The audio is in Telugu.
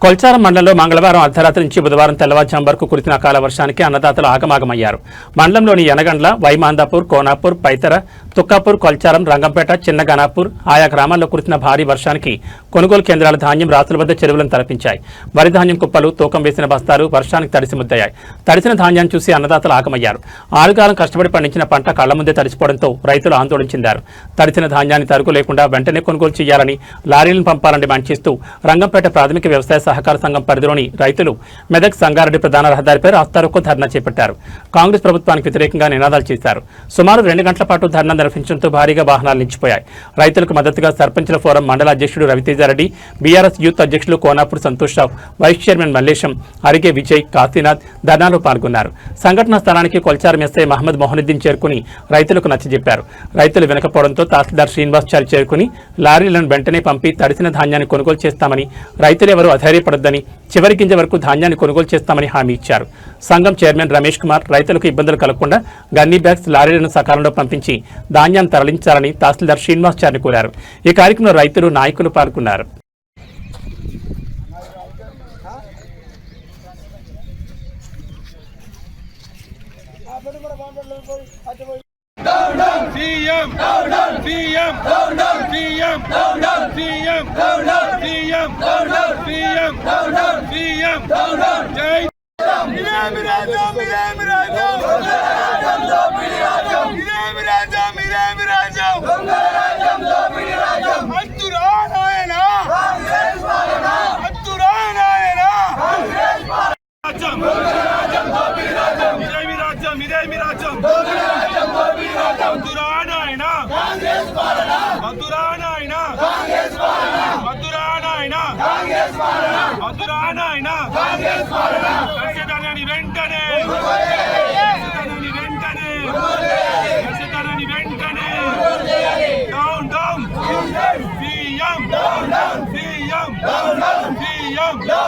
కొల్చారం మండలంలో మంగళవారం అర్ధరాత్రి నుంచి బుధవారం తెల్లవారుజాము వరకు కురిసిన అకాల వర్షానికి అన్నదాతలు ఆగమాగమయ్యారు. మండలంలోని యనగండ్ల, వైమాందాపూర్, కోనాపూర్, పైతర, తుక్కాపూర్, కొల్చారం, రంగంపేట, చిన్నగనాపూర్ ఆయా గ్రామాల్లో కురిసిన భారీ వర్షానికి కొనుగోలు కేంద్రాల ధాన్యం రాసుల వద్ద చెరువులను తలపించాయి. వరి ధాన్యం కుప్పలు, తూకం వేసిన బస్తాలు వర్షానికి తడిసి ముద్దయ్యాయి. తడిసిన ధాన్యాన్ని చూసి అన్నదాతలు ఆగమయ్యారు. ఆరుగాలం కష్టపడి పండించిన పంట కళ్ల ముందే తడిసిపోవడంతో రైతులు ఆందోళన చెందారు. తడిసిన ధాన్యాన్ని తరుగు లేకుండా వెంటనే కొనుగోలు చేయాలని, లారీలను పంపాలని డిమాండ్ చేస్తూ రంగంపేట ప్రాథమిక వ్యవసాయ సహకార సంఘం పరిధిలోని రైతులు మెదక్ సంగారెడ్డి ప్రధాన రహదారిపై రాస్తారోకో ధర్నా చేపట్టారు. కాంగ్రెస్ ప్రభుత్వానికి వ్యతిరేకంగా నినాదాలు చేశారు. సుమారు 2 గంటల పాటు ధర్నా నిర్వహించడంతో భారీగా వాహనాలు నిలిచిపోయాయి. రైతులకు మద్దతుగా సర్పంచుల ఫోరం మండల అధ్యక్షుడు రవితేజారెడ్డి, బీఆర్ఎస్ యూత్ అధ్యక్షులు కోనాపూర్ సంతోష్ రావు, వైస్ చైర్మన్ మల్లేశం, అరిగే విజయ్, కాశీనాథ్ ధర్నాలో పాల్గొన్నారు. సంఘటనా స్థలానికి కొల్చారం ఎస్ఐ మహమ్మద్ మొహనుద్దీన్ చేరుకుని రైతులకు నచ్చజెప్పారు. రైతులు వెనకపోవడంతో తహసీల్దార్ శ్రీనివాసాచారి చేరుకుని లారీలను వెంటనే పంపి తడిసిన ధాన్యాన్ని కొనుగోలు చేస్తామని, రైతులెవరూ అధైర్యపడొద్దని, చివరి గింజ వరకు ధాన్యాన్ని కొనుగోలు చేస్తామని హామీ ఇచ్చారు. సంఘం చైర్మన్ రమేష్ కుమార్ రైతులకు ఇబ్బందులు కలగకుండా గన్నీ బ్యాగ్స్, లారీలను సకాలంలో పంపించి ధాన్యాన్ని తరలించాలని తహసీల్దార్ శ్రీనివాసాచారిని కోరారు. ఈ కార్యక్రమంలో రైతులు, నాయకులు పాల్గొన్నారు. Down, down, CM, down, down, CM, down, down, CM, down, down, CM, down, down, CM, down, down, CM, down, down, CM, down, down, Jai. Miram, down, down, CM, down, down, CM, down, down, CM.